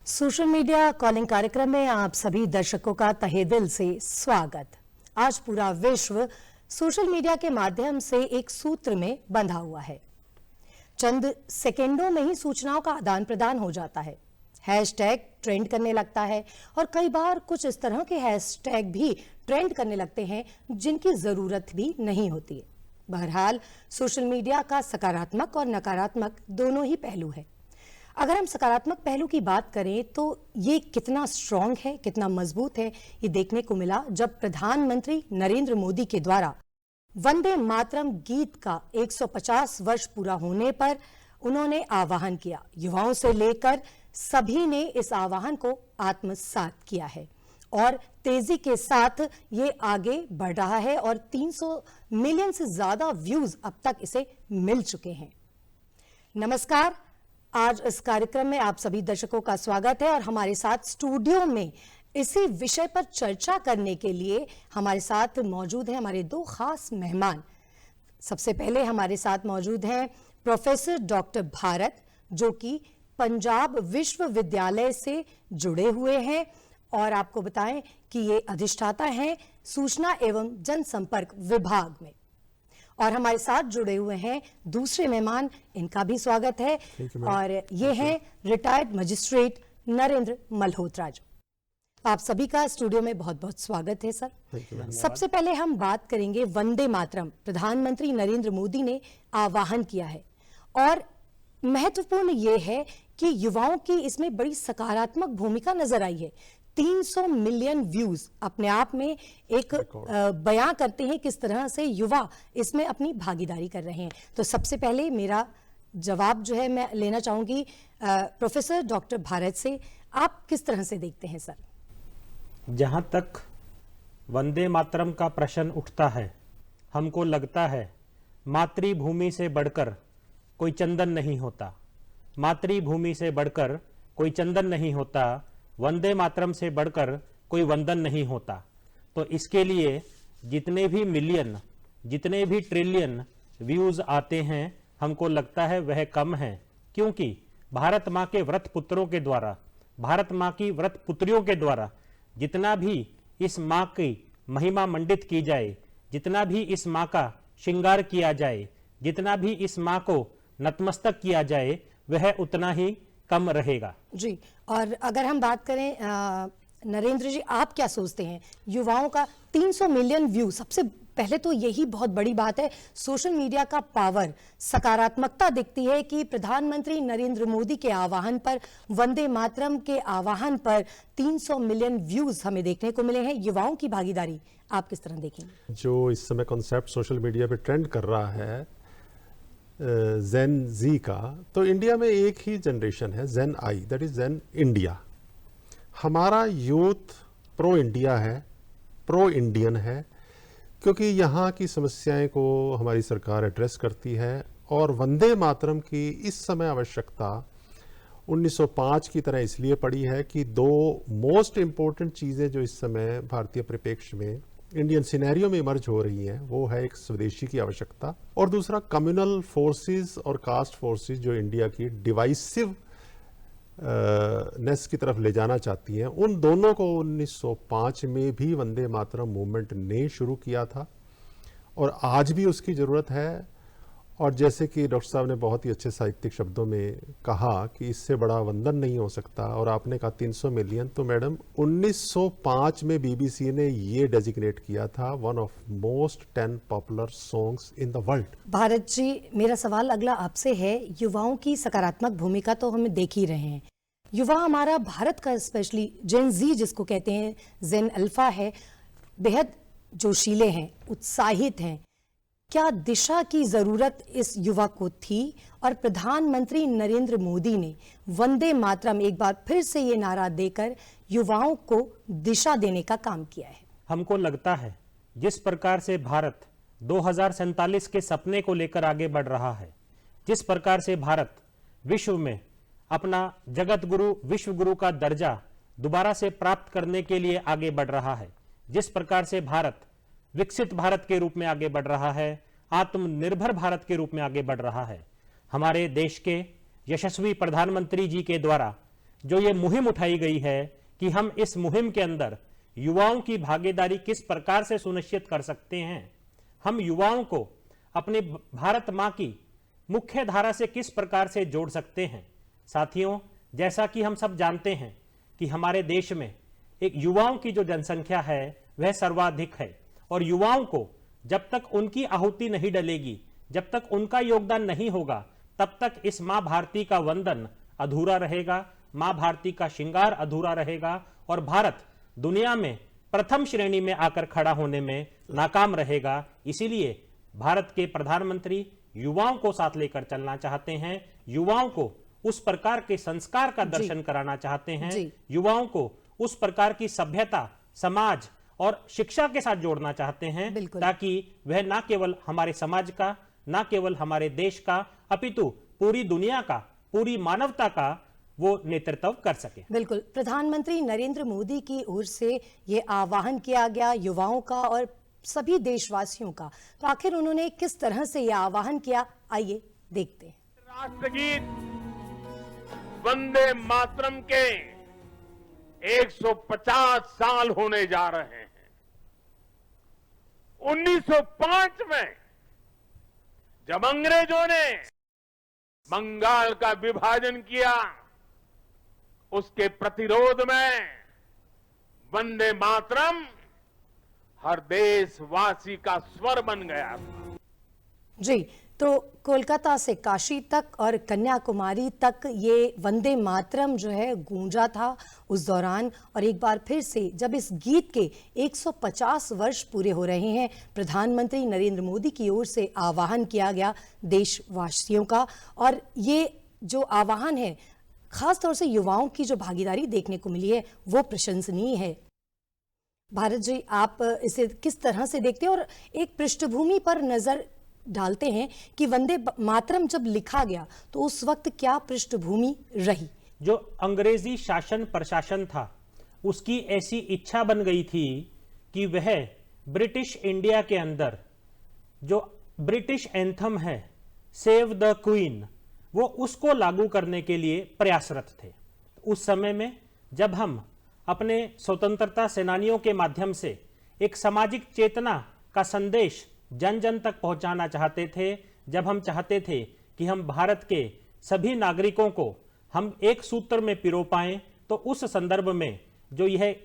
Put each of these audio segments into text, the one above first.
Social media calling कार्यक्रम में आप सभी दर्शकों का तहे दिल से स्वागत। आज पूरा विश्व सोशल मीडिया के माध्यम से एक सूत्र में बंधा हुआ है। चंद सेकंडों में ही सूचनाओं का आदान प्रदान हो जाता है। हैशटैग ट्रेंड करने लगता है और कई बार कुछ इस तरह के हैशटैग भी ट्रेंड करने लगते हैं जिनकी जरूरत भी नहीं होती है। बहरहाल सोशल मीडिया का सकारात्मक और नकारात्मक दोनों ही पहलू है। अगर हम सकारात्मक पहलू की बात करें तो ये कितना स्ट्रांग है, कितना मजबूत है, ये देखने को मिला जब प्रधानमंत्री नरेंद्र मोदी के द्वारा वंदे मातरम गीत का 150 वर्ष पूरा होने पर उन्होंने आह्वान किया। युवाओं से लेकर सभी ने इस आह्वान को आत्मसात किया है और तेजी के साथ ये आगे बढ़ रहा है और 300 मिलियन से ज्यादा व्यूज अब तक इसे मिल चुके हैं। नमस्कार, आज इस कार्यक्रम में आप सभी दर्शकों का स्वागत है और हमारे साथ स्टूडियो में इसी विषय पर चर्चा करने के लिए हमारे साथ मौजूद हैं हमारे दो खास मेहमान। सबसे पहले हमारे साथ मौजूद हैं प्रोफेसर डॉक्टर भारत, जो कि पंजाब विश्वविद्यालय से जुड़े हुए हैं और आपको बताएं कि ये अधिष्ठाता हैं सूचना एवं जनसंपर्क विभाग में। और हमारे साथ जुड़े हुए हैं दूसरे मेहमान, इनका भी स्वागत है और ये हैं रिटायर्ड मजिस्ट्रेट नरेंद्र मल्होत्रा। आप सभी का स्टूडियो में बहुत बहुत स्वागत है सर। सबसे पहले हम बात करेंगे वंदे मातरम। प्रधानमंत्री नरेंद्र मोदी ने आह्वान किया है और महत्वपूर्ण ये है कि युवाओं की इसमें बड़ी सकारात्मक भूमिका नजर आई है। 300 मिलियन व्यूज अपने आप में एक बयां करते हैं किस तरह से युवा इसमें अपनी भागीदारी कर रहे हैं। तो सबसे पहले मेरा जवाब जो है मैं लेना चाहूंगी प्रोफेसर डॉक्टर भारत से। आप किस तरह से देखते हैं सर? जहां तक वंदे मातरम का प्रश्न उठता है, हमको लगता है मातृभूमि से बढ़कर कोई चंदन नहीं होता। मातृभूमि से बढ़कर कोई चंदन नहीं होता, वंदे मातरम से बढ़कर कोई वंदन नहीं होता। तो इसके लिए जितने भी मिलियन, जितने भी ट्रिलियन व्यूज आते हैं, हमको लगता है वह कम है, क्योंकि भारत माँ के व्रत पुत्रों के द्वारा, भारत माँ की व्रत पुत्रियों के द्वारा जितना भी इस माँ की महिमा मंडित की जाए, जितना भी इस माँ का श्रृंगार किया जाए, जितना भी इस माँ को नतमस्तक किया जाए, वह उतना ही कम रहेगा जी। और अगर हम बात करें नरेंद्र जी, आप क्या सोचते हैं युवाओं का 300 मिलियन व्यू? सबसे पहले तो यही बहुत बड़ी बात है, सोशल मीडिया का पावर, सकारात्मकता दिखती है कि प्रधानमंत्री नरेंद्र मोदी के आह्वान पर, वंदे मातरम के आह्वान पर 300 मिलियन व्यूज हमें देखने को मिले हैं। युवाओं की भागीदारी आप किस तरह देखेंगे? जो इस समय कॉन्सेप्ट सोशल मीडिया पे ट्रेंड कर रहा है जेन जी का, तो इंडिया में एक ही जनरेशन है, जेन आई, दैट इज जेन इंडिया। हमारा यूथ प्रो इंडिया है, प्रो इंडियन है, क्योंकि यहाँ की समस्याएं को हमारी सरकार एड्रेस करती है और वंदे मातरम की इस समय आवश्यकता 1905 की तरह इसलिए पड़ी है कि दो मोस्ट इंपॉर्टेंट चीज़ें जो इस समय भारतीय परिप्रेक्ष्य में इंडियन सिनेरियो में इमर्ज हो रही हैं, वो है एक स्वदेशी की आवश्यकता और दूसरा कम्युनल फोर्सेस और कास्ट फोर्सेस जो इंडिया की डिवाइसिव नेस की तरफ ले जाना चाहती हैं। उन दोनों को 1905 में भी वंदे मातरम मूवमेंट ने शुरू किया था और आज भी उसकी ज़रूरत है। और जैसे कि डॉक्टर साहब ने बहुत ही अच्छे साहित्यिक शब्दों में कहा कि इससे बड़ा वंदन नहीं हो सकता, और आपने कहा 300 मिलियन, तो मैडम 1905 में बीबीसी ने ये डेजिग्नेट किया था one of most 10 popular songs in the world. Bharat ji, मेरा सवाल अगला आपसे है। युवाओं की सकारात्मक भूमिका तो हम देख ही रहे हैं। युवा हमारा भारत का स्पेशली जेन जी जिसको कहते हैं, जेन अल्फा है, बेहद जोशीले हैं, उत्साहित हैं। क्या दिशा की जरूरत इस युवा को थी और प्रधानमंत्री नरेंद्र मोदी ने वंदे मातरम एक बार फिर से ये नारा देकर युवाओं को दिशा देने का काम किया है? हमको लगता है जिस प्रकार से भारत 2047 के सपने को लेकर आगे बढ़ रहा है, जिस प्रकार से भारत विश्व में अपना जगत गुरु, विश्व गुरु का दर्जा दोबारा से प्राप्त करने के लिए आगे बढ़ रहा है, जिस प्रकार से भारत विकसित भारत के रूप में आगे बढ़ रहा है, आत्मनिर्भर भारत के रूप में आगे बढ़ रहा है, हमारे देश के यशस्वी प्रधानमंत्री जी के द्वारा जो ये मुहिम उठाई गई है कि हम इस मुहिम के अंदर युवाओं की भागीदारी किस प्रकार से सुनिश्चित कर सकते हैं, हम युवाओं को अपनी भारत मां की मुख्य धारा से किस प्रकार से जोड़ सकते हैं। साथियों, जैसा कि हम सब जानते हैं कि हमारे देश में एक युवाओं की जो जनसंख्या है वह सर्वाधिक है, और युवाओं को जब तक उनकी आहुति नहीं डलेगी, जब तक उनका योगदान नहीं होगा, तब तक इस मां भारती का वंदन अधूरा रहेगा, मां भारती का श्रृंगार अधूरा रहेगा, और भारत दुनिया में प्रथम श्रेणी में आकर खड़ा होने में नाकाम रहेगा। इसीलिए भारत के प्रधानमंत्री युवाओं को साथ लेकर चलना चाहते हैं, युवाओं को उस प्रकार के संस्कार का दर्शन कराना चाहते हैं, युवाओं को उस प्रकार की सभ्यता, समाज और शिक्षा के साथ जोड़ना चाहते हैं, ताकि वह ना केवल हमारे समाज का, ना केवल हमारे देश का, अपितु पूरी दुनिया का, पूरी मानवता का वो नेतृत्व कर सके। बिल्कुल, प्रधानमंत्री नरेंद्र मोदी की ओर से ये आह्वान किया गया युवाओं का और सभी देशवासियों का, तो आखिर उन्होंने किस तरह से यह आह्वान किया, आइए देखते हैं। राष्ट्रगीत वंदे मातरम के 150 साल होने जा रहे हैं। 1905 में जब अंग्रेजों ने बंगाल का विभाजन किया, उसके प्रतिरोध में वंदे मातरम हर देशवासी का स्वर बन गया था। जी, तो कोलकाता से काशी तक और कन्याकुमारी तक ये वंदे मातरम जो है गूंजा था उस दौरान, और एक बार फिर से जब इस गीत के 150 वर्ष पूरे हो रहे हैं, प्रधानमंत्री नरेंद्र मोदी की ओर से आह्वान किया गया देशवासियों का, और ये जो आह्वान है खास तौर से युवाओं की जो भागीदारी देखने को मिली है वो प्रशंसनीय है। भारत जी, आप इसे किस तरह से देखते हैं, और एक पृष्ठभूमि पर नजर डालते हैं कि वंदे मातरम जब लिखा गया तो उस वक्त क्या पृष्ठभूमि रही? जो अंग्रेजी शासन प्रशासन था उसकी ऐसी इच्छा बन गई थी कि वह ब्रिटिश इंडिया के अंदर जो ब्रिटिश एंथम है सेव द क्वीन, वो उसको लागू करने के लिए प्रयासरत थे। उस समय में जब हम अपने स्वतंत्रता सेनानियों के माध्यम से एक सामाजिक चेतना का संदेश जन जन तक पहुंचाना चाहते थे, जब हम चाहते थे कि हम भारत के सभी नागरिकों को हम एक सूत्र में पिरो पाएं, तो उस संदर्भ में जो यह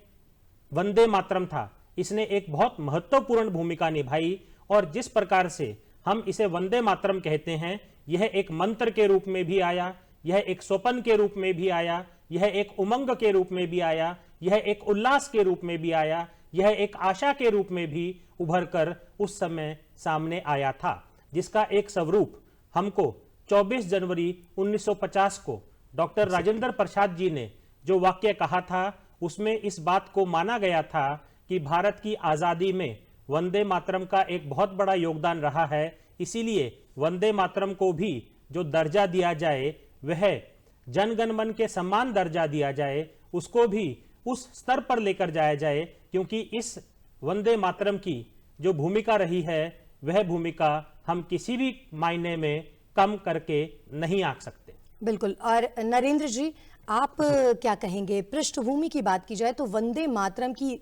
वंदे मातरम था इसने एक बहुत महत्वपूर्ण भूमिका निभाई। और जिस प्रकार से हम इसे वंदे मातरम कहते हैं, यह एक मंत्र के रूप में भी आया, यह एक स्वप्न के रूप में भी आया, यह एक उमंग के रूप में भी आया, यह एक उल्लास के रूप में भी आया, यह एक आशा के रूप में भी उभर कर उस समय सामने आया था, जिसका एक स्वरूप हमको 24 जनवरी 1950 को डॉक्टर राजेंद्र प्रसाद जी ने जो वाक्य कहा था, उसमें इस बात को माना गया था कि भारत की आजादी में वंदे मातरम का एक बहुत बड़ा योगदान रहा है। इसीलिए वंदे मातरम को भी जो दर्जा दिया जाए वह जनगण मन के समान दर्जा दिया जाए, उसको भी उस स्तर पर लेकर जाया जाए, क्योंकि इस वंदे मातरम की जो भूमिका रही है वह भूमिका हम किसी भी मायने में कम करके नहीं आंक सकते। बिल्कुल। और नरेंद्र जी, आप क्या कहेंगे, पृष्ठभूमि की बात की जाए तो वंदे मातरम की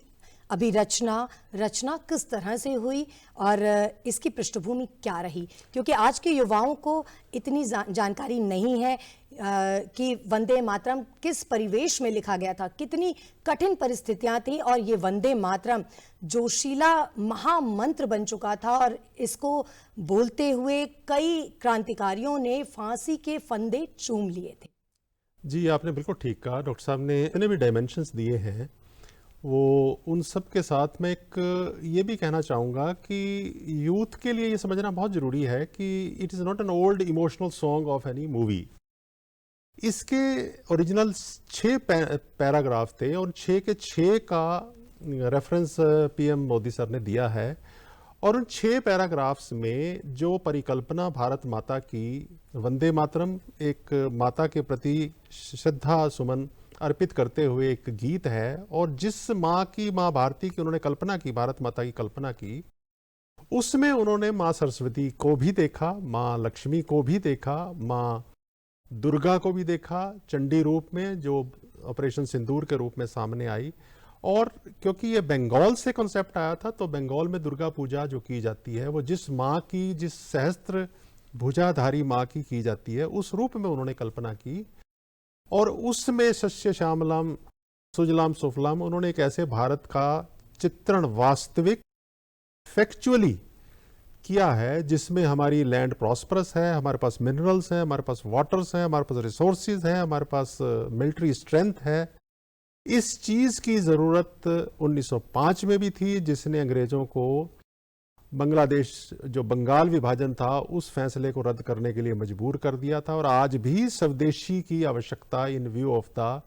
अभी रचना किस तरह से हुई और इसकी पृष्ठभूमि क्या रही? क्योंकि आज के युवाओं को इतनी जानकारी नहीं है कि वंदे मातरम किस परिवेश में लिखा गया था, कितनी कठिन परिस्थितियां थी, और ये वंदे मातरम जोशीला महामंत्र बन चुका था, और इसको बोलते हुए कई क्रांतिकारियों ने फांसी के फंदे चूम लिए थे। जी, आपने बिल्कुल ठीक कहा। डॉक्टर साहब ने इतने भी डायमेंशंस दिए हैं, वो उन सब के साथ मैं एक ये भी कहना चाहूँगा कि यूथ के लिए ये समझना बहुत ज़रूरी है कि it is not an old emotional song of any movie. इसके ओरिजिनल 6 पैराग्राफ थे और 6 के 6 का रेफरेंस पीएम मोदी सर ने दिया है, और उन 6 पैराग्राफ्स में जो परिकल्पना भारत माता की, वंदे मातरम एक माता के प्रति श्रद्धा सुमन अर्पित करते हुए एक गीत है, और जिस माँ की, माँ भारती की उन्होंने कल्पना की, भारत माता की कल्पना की, उसमें उन्होंने माँ सरस्वती को भी देखा, माँ लक्ष्मी को भी देखा, माँ दुर्गा को भी देखा चंडी रूप में, जो ऑपरेशन सिंदूर के रूप में सामने आई। और क्योंकि ये बंगाल से कॉन्सेप्ट आया था, तो बंगाल में दुर्गा पूजा जो की जाती है वो जिस माँ की, जिस सहस्त्र भुजाधारी माँ की जाती है, उस रूप में उन्होंने कल्पना की। और उसमें सस्य श्यामलाम सुजलाम सुफलाम, उन्होंने एक ऐसे भारत का चित्रण वास्तविक फैक्चुअली किया है जिसमें हमारी लैंड प्रॉस्परस है, हमारे पास मिनरल्स हैं, हमारे पास वाटर्स हैं, हमारे पास रिसोर्सेज हैं, हमारे पास मिलिट्री स्ट्रेंथ है। इस चीज की जरूरत 1905 में भी थी, जिसने अंग्रेजों को बांग्लादेश, जो बंगाल विभाजन था, उस फैसले को रद्द करने के लिए मजबूर कर दिया था। और आज भी स्वदेशी की आवश्यकता इन view of the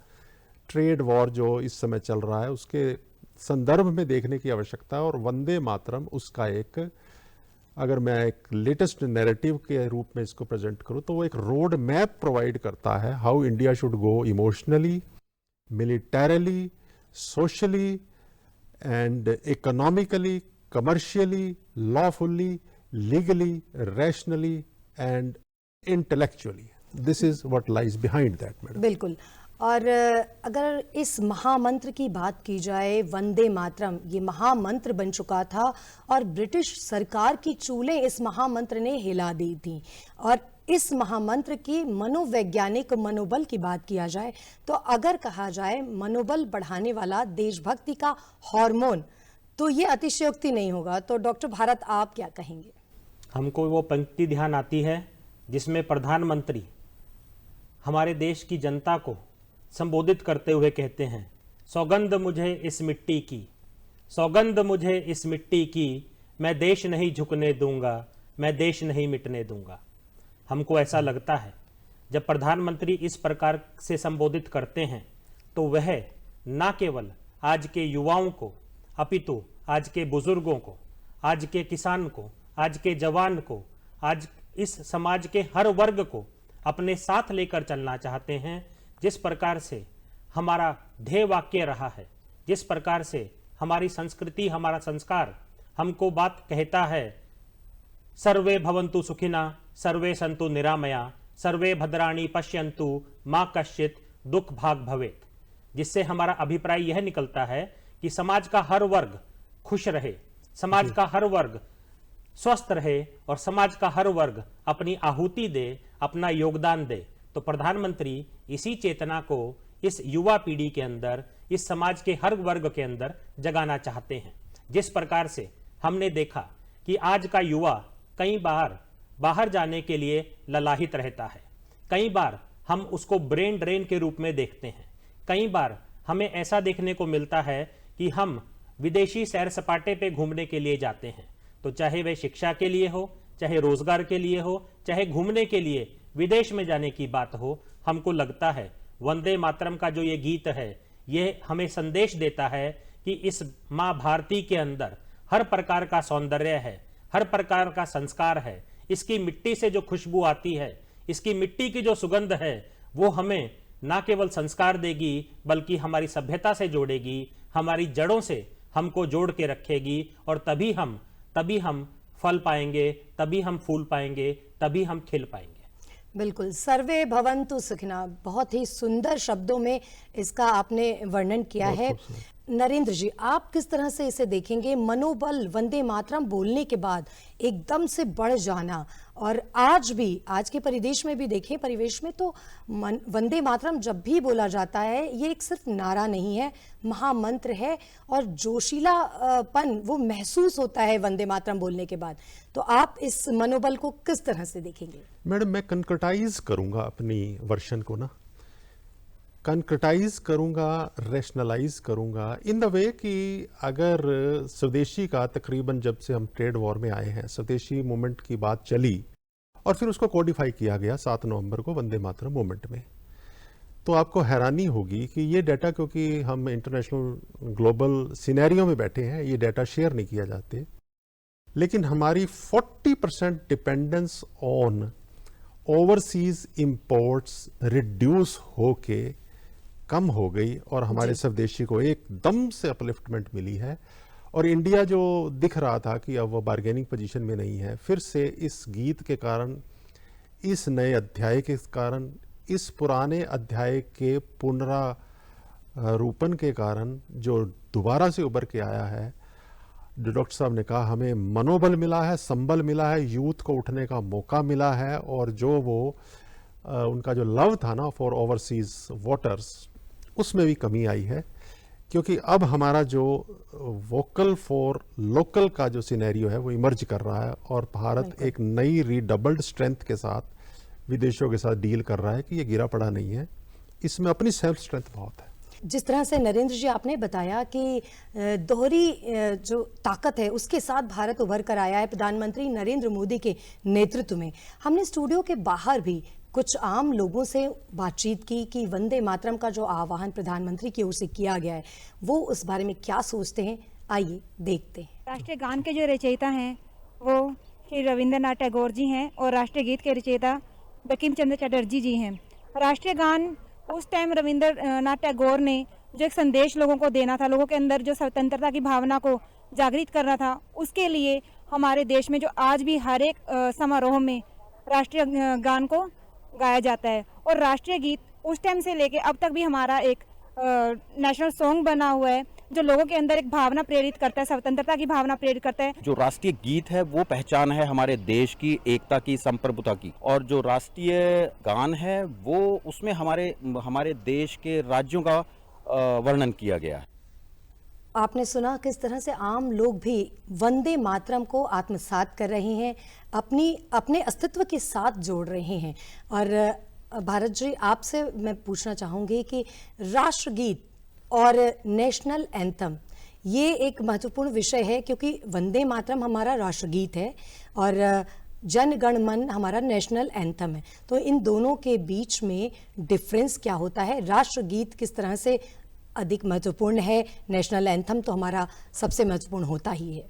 trade war जो इस समय चल रहा है उसके संदर्भ में देखने की आवश्यकता है। और वंदे मातरम उसका एक, अगर मैं एक लेटेस्ट नैरेटिव के रूप में इसको प्रेजेंट करूं तो वो एक रोड मैप प्रोवाइड करता है how India should go emotionally, militarily, socially and economically, commercially, lawfully, legally, rationally and intellectually. This is what lies behind that, madam. बिल्कुल। और अगर इस महामंत्र की बात की जाए, वंदे मातरम ये महामंत्र बन चुका था और ब्रिटिश सरकार की चूलें इस महामंत्र ने हिला दी थी। और इस महामंत्र की मनोवैज्ञानिक मनोबल की बात किया जाए तो अगर कहा जाए मनोबल बढ़ाने वाला देशभक्ति का हार्मोन, तो ये अतिशयोक्ति नहीं होगा। तो डॉक्टर भारत, आप क्या कहेंगे? हमको वो पंक्ति ध्यान आती है जिसमें प्रधानमंत्री हमारे देश की जनता को संबोधित करते हुए कहते हैं, सौगंध मुझे इस मिट्टी की, सौगंध मुझे इस मिट्टी की, मैं देश नहीं झुकने दूंगा, मैं देश नहीं मिटने दूंगा। हमको ऐसा लगता है जब प्रधानमंत्री इस प्रकार से संबोधित करते हैं तो वह न केवल आज के युवाओं को, अपितु आज के बुजुर्गों को, आज के किसान को, आज के जवान को, आज इस समाज के हर वर्ग को अपने साथ लेकर चलना चाहते हैं। जिस प्रकार से हमारा ध्येय वाक्य रहा है, जिस प्रकार से हमारी संस्कृति, हमारा संस्कार हमको बात कहता है, सर्वे भवन्तु सुखिना, सर्वे सन्तु निरामया, सर्वे भद्राणि पश्यन्तु मां कश्चित दुख भाग भवेत, जिससे हमारा अभिप्राय यह निकलता है कि समाज का हर वर्ग खुश रहे, समाज का हर वर्ग स्वस्थ रहे और समाज का हर वर्ग अपनी आहुति दे, अपना योगदान दे। तो प्रधानमंत्री इसी चेतना को इस युवा पीढ़ी के अंदर, इस समाज के हर वर्ग के अंदर जगाना चाहते हैं। जिस प्रकार से हमने देखा कि आज का युवा कई बार बाहर जाने के लिए ललाहित रहता है, कई बार हम उसको ब्रेन ड्रेन के रूप में देखते हैं, कई बार हमें ऐसा देखने को मिलता है कि हम विदेशी सैर सपाटे पे घूमने के लिए जाते हैं। तो चाहे वह शिक्षा के लिए हो, चाहे रोजगार के लिए हो, चाहे घूमने के लिए विदेश में जाने की बात हो, हमको लगता है वंदे मातरम का जो ये गीत है, ये हमें संदेश देता है कि इस माँ भारती के अंदर हर प्रकार का सौंदर्य है, हर प्रकार का संस्कार है। इसकी मिट्टी से जो खुशबू आती है, इसकी मिट्टी की जो सुगंध है, वो हमें ना केवल संस्कार देगी बल्कि हमारी सभ्यता से जोड़ेगी, हमारी जड़ों से हमको जोड़ के रखेगी। और तभी हम फल पाएंगे, तभी हम फूल पाएंगे, तभी हम खिल पाएंगे। बिल्कुल, सर्वे भवन्तु सुखिना, बहुत ही सुंदर शब्दों में इसका आपने वर्णन किया है। नरेंद्र जी, आप किस तरह से इसे देखेंगे? मनोबल वंदे मातरम बोलने के बाद एकदम से बढ़ जाना, और आज भी, आज के परिवेश में भी देखें, परिवेश में तो वंदे मातरम जब भी बोला जाता है, ये एक सिर्फ नारा नहीं है, महामंत्र है, और जोशीलापन वो महसूस होता है वंदे मातरम बोलने के बाद। तो आप इस मनोबल को किस तरह से देखेंगे? मैडम, मैं कंक्रेटाइज करूंगा अपनी वर्शन को ना, कंक्रेटाइज करूंगा, रैशनलाइज करूंगा इन द वे कि अगर स्वदेशी का तकरीबन जब से हम ट्रेड वॉर में आए हैं, स्वदेशी मूवमेंट की बात चली और फिर उसको कोडिफाई किया गया 7 नवंबर को वंदे मातरम मूवमेंट में, तो आपको हैरानी होगी कि ये डाटा, क्योंकि हम इंटरनेशनल ग्लोबल सिनेरियो में बैठे हैं, ये डाटा शेयर नहीं किया जाते, लेकिन हमारी 40% dependence on overseas imports reduce होके कम हो गई और हमारे स्वदेशी को एकदम से अपलिफ्टमेंट मिली है। और इंडिया जो दिख रहा था कि अब वो बार्गेनिंग पोजीशन में नहीं है, फिर से इस गीत के कारण, इस नए अध्याय के कारण, इस पुराने अध्याय के रूपन के कारण जो दोबारा से उभर के आया है, जो डॉक्टर साहब ने कहा, हमें मनोबल मिला है, संबल मिला है, यूथ को उठने का मौका मिला है, और जो वो उनका जो लव था ना फॉर ओवरसीज वाटर्स, उसमें भी कमी आई है, क्योंकि अब हमारा जो वोकल फॉर लोकल का जो सिनेरियो है वो इमर्ज कर रहा है, और भारत एक नई रीडबल्ड स्ट्रेंथ के साथ विदेशों के साथ डील कर रहा है कि ये गिरा पड़ा नहीं है, इसमें अपनी सेल्फ स्ट्रेंथ बहुत है। जिस तरह से नरेंद्र जी आपने बताया कि दोहरी जो ताकत है उसके साथ भारत उभर कर आया है प्रधानमंत्री नरेंद्र मोदी के नेतृत्व में। हमने स्टूडियो के बाहर भी कुछ आम लोगों से बातचीत की कि वंदे मातरम का जो आह्वान प्रधानमंत्री की ओर से किया गया है वो उस बारे में क्या सोचते हैं, आइए देखते हैं। राष्ट्रीय गान के जो रचयिता हैं वो श्री रविंद्रनाथ टैगोर जी हैं और राष्ट्रीय गीत के रचयिता बंकिम चंद्र चटर्जी जी हैं। राष्ट्रीय गान उस टाइम रविंद्रनाथ टैगोर ने जो एक संदेश लोगों को देना था, लोगों के अंदर जो स्वतंत्रता की भावना को जागृत करना था, उसके लिए हमारे देश में जो आज भी हर एक समारोह में राष्ट्रीय गान को गाया जाता है। और राष्ट्रीय गीत उस टाइम से लेके अब तक भी हमारा एक नेशनल सॉन्ग बना हुआ है जो लोगों के अंदर एक भावना प्रेरित करता है, स्वतंत्रता की भावना प्रेरित करता है। जो राष्ट्रीय गीत है वो पहचान है हमारे देश की एकता की, संप्रभुता की, और जो राष्ट्रीय गान है वो उसमें हमारे देश के राज्यों का वर्णन किया गया है। आपने सुना किस तरह से आम लोग भी वंदे मातरम को आत्मसात कर रहे हैं, अपने अस्तित्व के साथ जोड़ रहे हैं। और भारत जी, आपसे मैं पूछना चाहूंगी कि राष्ट्रगीत और नेशनल एंथम ये एक महत्वपूर्ण विषय है, क्योंकि वंदे मातरम हमारा राष्ट्रगीत है और जन गण मन हमारा नेशनल एंथम है। तो इन दोनों के बीच में डिफरेंस क्या होता है? राष्ट्रगीत किस तरह से अधिक महत्वपूर्ण है, नेशनल एंथम तो हमारा सबसे महत्वपूर्ण होता ही है।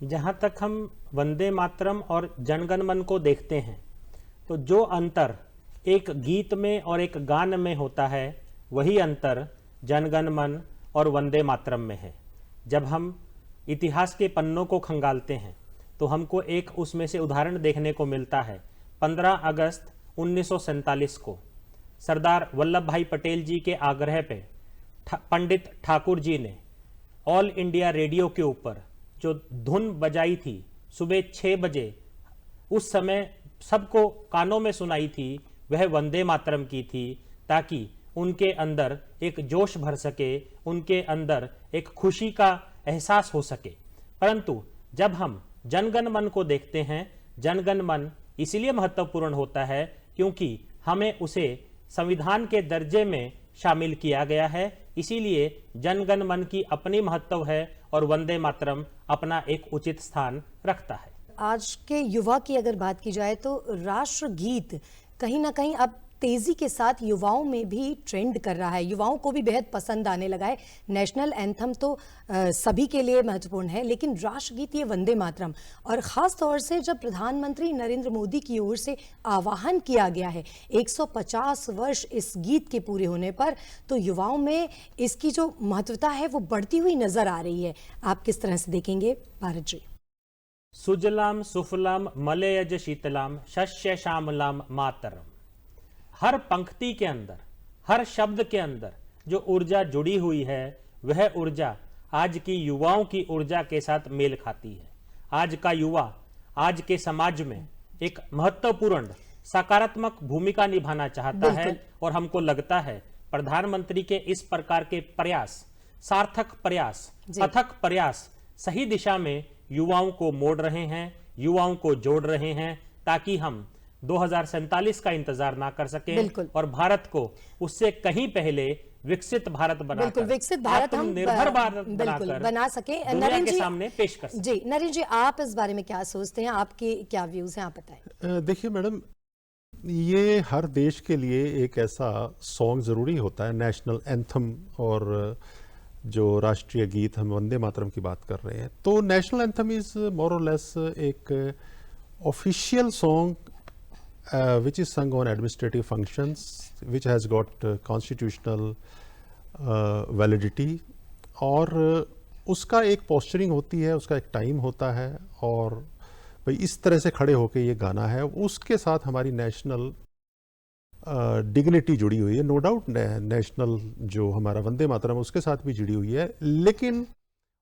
जहाँ तक हम वंदे मातरम और जनगण मन को देखते हैं तो जो अंतर एक गीत में और एक गान में होता है वही अंतर जनगण मन और वंदे मातरम में है। जब हम इतिहास के पन्नों को खंगालते हैं तो हमको एक उसमें से उदाहरण देखने को मिलता है। 15 अगस्त 1947 को सरदार वल्लभ भाई पटेल जी के आग्रह पे पंडित ठाकुर जी ने ऑल इंडिया रेडियो के ऊपर जो धुन बजाई थी सुबह 6 बजे, उस समय सबको कानों में सुनाई थी, वह वंदे मातरम की थी, ताकि उनके अंदर एक जोश भर सके, उनके अंदर एक खुशी का एहसास हो सके। परंतु जब हम जनगण मन को देखते हैं, जनगण मन इसलिए महत्वपूर्ण होता है क्योंकि हमें उसे संविधान के दर्जे में शामिल किया गया है, इसीलिए जनगण मन की अपनी महत्व है और वंदे मातरम अपना एक उचित स्थान रखता है। आज के युवा की अगर बात की जाए तो राष्ट्रगीत कहीं ना कहीं अब तेजी के साथ युवाओं में भी ट्रेंड कर रहा है, युवाओं को भी बेहद पसंद आने लगा है। नेशनल एंथम तो सभी के लिए महत्वपूर्ण है, लेकिन राष्ट्रगीत ये वंदे मातरम, और ख़ास तौर से जब प्रधानमंत्री नरेंद्र मोदी की ओर से आह्वान किया गया है 150 वर्ष इस गीत के पूरे होने पर, तो युवाओं में इसकी जो महत्वता है वो बढ़ती हुई नजर आ रही है। आप किस तरह से देखेंगे भारत जी? सुजलाम सुफलाम मलयज शीतलाम शस्य श्यामलाम मातरम। हर पंक्ति के अंदर, हर शब्द के अंदर जो ऊर्जा जुड़ी हुई है वह ऊर्जा आज की युवाओं की ऊर्जा के साथ मेल खाती है। आज का युवा आज के समाज में एक महत्वपूर्ण सकारात्मक भूमिका निभाना चाहता है, और हमको लगता है प्रधानमंत्री के इस प्रकार के प्रयास, सार्थक प्रयास, अथक प्रयास सही दिशा में युवाओं को मोड़ रहे हैं, युवाओं को जोड़ रहे हैं, ताकि हम 2047 का इंतजार ना कर सकें और भारत को उससे कहीं पहले विकसित भारत बनाकर, विकसित भारत हम निर्भर भारत बनाकर बना सके, दुनिया के सामने पेश कर सकें। जी नरेंद्र जी, आप इस बारे में क्या सोचते हैं, आपके क्या व्यूज हैं, आप बताएं। देखिए मैडम, ये हर देश के लिए एक ऐसा सॉन्ग जरूरी होता है, नेशनल एंथम, और जो राष्ट्रीय गीत हम वंदे मातरम की बात कर रहे हैं, तो नेशनल एंथम इज मोर और लेस एक official song which is sung on administrative functions, which has got constitutional validity, और उसका एक पोस्चरिंग होती है, उसका एक टाइम होता है, और भाई इस तरह से खड़े होके ये गाना है, उसके साथ हमारी नेशनल डिग्निटी जुड़ी हुई है, नो डाउट नेशनल जो हमारा वंदे मातरम उसके साथ भी जुड़ी हुई है, लेकिन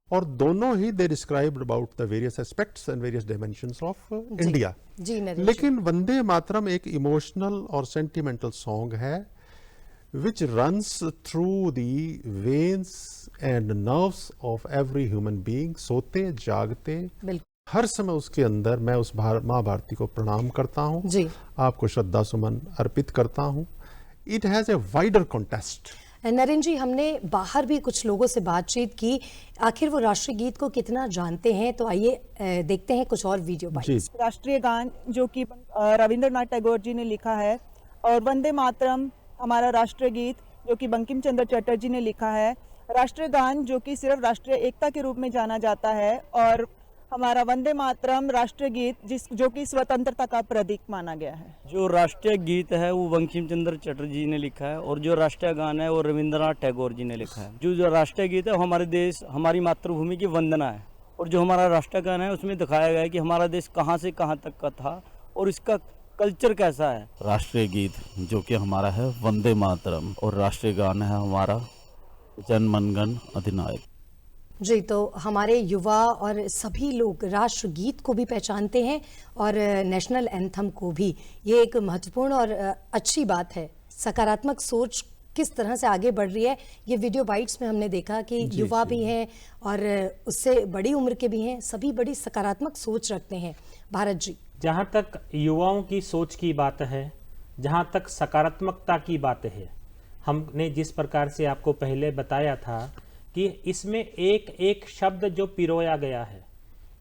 और दोनों ही they described about the various aspects and various dimensions of India. Ji Naresh, लेकिन वंदे मातरम एक इमोशनल और सेंटिमेंटल सॉन्ग है which runs through the veins and nerves of every human being। सोते जागते बिल्कुल हर समय उसके अंदर मैं उस माँ भारती को प्रणाम करता हूँ, जी। आपको श्रद्धा सुमन अर्पित करता हूँ। It has a wider contest. Narendra ji, हमने बाहर भी कुछ लोगों से बातचीत की, आखिर वो राष्ट्रीय गीत को कितना जानते हैं, तो आइए देखते हैं कुछ और वीडियो बाइट्स। राष्ट्रीय गान जो कि रविंद्रनाथ टैगोर जी ने लिखा है, और वंदे मातरम हमारा राष्ट्रीय गीत जो कि बंकिम चंद्र चटर्जी ने लिखा है। राष्ट्रीय गान जो कि सिर्फ राष्ट्रीय एकता के रूप में जाना जाता है, और हमारा वंदे मातरम राष्ट्रीय गीत जो कि स्वतंत्रता का प्रतीक माना गया है। जो राष्ट्रीय गीत है वो बंकिम चंद्र चटर्जी ने लिखा है, और जो राष्ट्रीय गान है वो रविंद्रनाथ टैगोर जी ने लिखा है। जो राष्ट्रीय गीत है वो हमारे देश, हमारी मातृभूमि की वंदना है, और जो हमारा राष्ट्रीय गान है उसमें दिखाया गया है कि हमारा देश कहाँ से कहाँ तक का था और इसका कल्चर कैसा है। राष्ट्रीय गीत जो कि हमारा है वंदे मातरम, और राष्ट्रीय गान है हमारा जन मन गण अधिनायक। जी, तो हमारे युवा और सभी लोग राष्ट्र गीत को भी पहचानते हैं और नेशनल एंथम को भी। ये एक महत्वपूर्ण और अच्छी बात है। सकारात्मक सोच किस तरह से आगे बढ़ रही है, ये वीडियो बाइट्स में हमने देखा कि युवा भी हैं और उससे बड़ी उम्र के भी हैं, सभी बड़ी सकारात्मक सोच रखते हैं। भारत जी, जहाँ तक युवाओं की सोच की बात है, जहाँ तक सकारात्मकता की बात है, हमने जिस प्रकार से आपको पहले बताया था कि इसमें एक एक शब्द जो पिरोया गया है,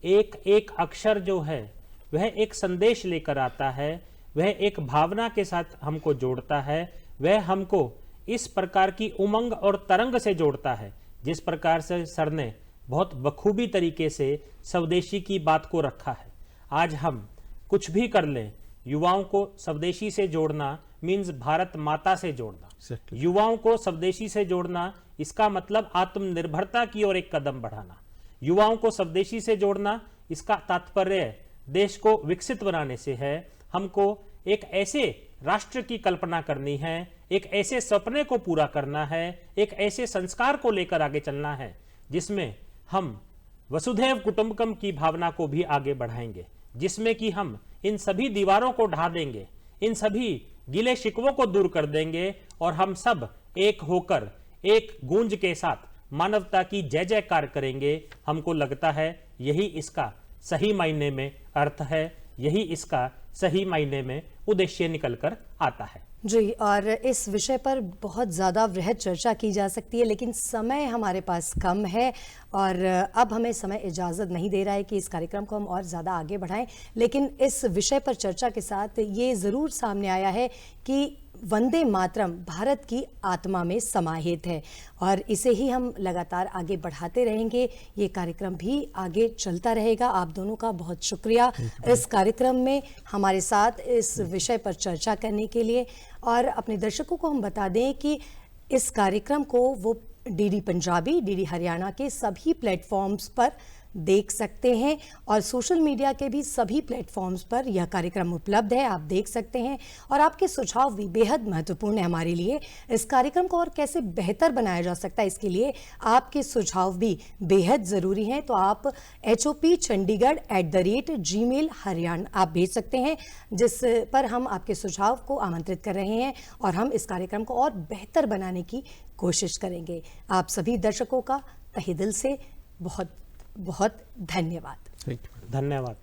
एक एक अक्षर जो है वह एक संदेश लेकर आता है, वह एक भावना के साथ हमको जोड़ता है, वह हमको इस प्रकार की उमंग और तरंग से जोड़ता है। जिस प्रकार से सर ने बहुत बखूबी तरीके से स्वदेशी की बात को रखा है। आज हम कुछ भी कर लें, युवाओं को स्वदेशी से जोड़ना मीन्स भारत माता से जोड़ना। युवाओं को स्वदेशी से जोड़ना, इसका मतलब आत्मनिर्भरता की ओर एक कदम बढ़ाना। युवाओं को स्वदेशी से जोड़ना, इसका तात्पर्य देश को विकसित बनाने से है। हमको एक ऐसे राष्ट्र की कल्पना करनी है, एक ऐसे सपने को पूरा करना है, एक ऐसे संस्कार को लेकर आगे चलना है जिसमें हम वसुधैव कुटुंबकम की भावना को भी आगे बढ़ाएंगे, जिसमें कि हम इन सभी दीवारों को ढा देंगे, इन सभी गिले शिकवों को दूर कर देंगे और हम सब एक होकर एक गूंज के साथ मानवता की जय जयकार करेंगे। हमको लगता है यही इसका सही मायने में अर्थ है, यही इसका सही मायने में उद्देश्य निकलकर आता है। जी, और इस विषय पर बहुत ज़्यादा वृहद चर्चा की जा सकती है, लेकिन समय हमारे पास कम है और अब हमें समय इजाज़त नहीं दे रहा है कि इस कार्यक्रम को हम और ज़्यादा आगे बढ़ाएं। लेकिन इस विषय पर चर्चा के साथ ये ज़रूर सामने आया है कि वंदे मातरम भारत की आत्मा में समाहित है और इसे ही हम लगातार आगे बढ़ाते रहेंगे। ये कार्यक्रम भी आगे चलता रहेगा। आप दोनों का बहुत शुक्रिया इस कार्यक्रम में हमारे साथ इस विषय पर चर्चा करने के लिए। और अपने दर्शकों को हम बता दें कि इस कार्यक्रम को वो डीडी पंजाबी, डीडी हरियाणा के सभी प्लेटफॉर्म्स पर देख सकते हैं और सोशल मीडिया के भी सभी प्लेटफॉर्म्स पर यह कार्यक्रम उपलब्ध है, आप देख सकते हैं। और आपके सुझाव भी बेहद महत्वपूर्ण है हमारे लिए। इस कार्यक्रम को और कैसे बेहतर बनाया जा सकता है, इसके लिए आपके सुझाव भी बेहद ज़रूरी हैं। तो आप hopchandigarh@gmail हरियाणा आप भेज सकते हैं, जिस पर हम आपके सुझाव को आमंत्रित कर रहे हैं और हम इस कार्यक्रम को और बेहतर बनाने की कोशिश करेंगे। आप सभी दर्शकों का तहे दिल से बहुत बहुत धन्यवाद। धन्यवाद।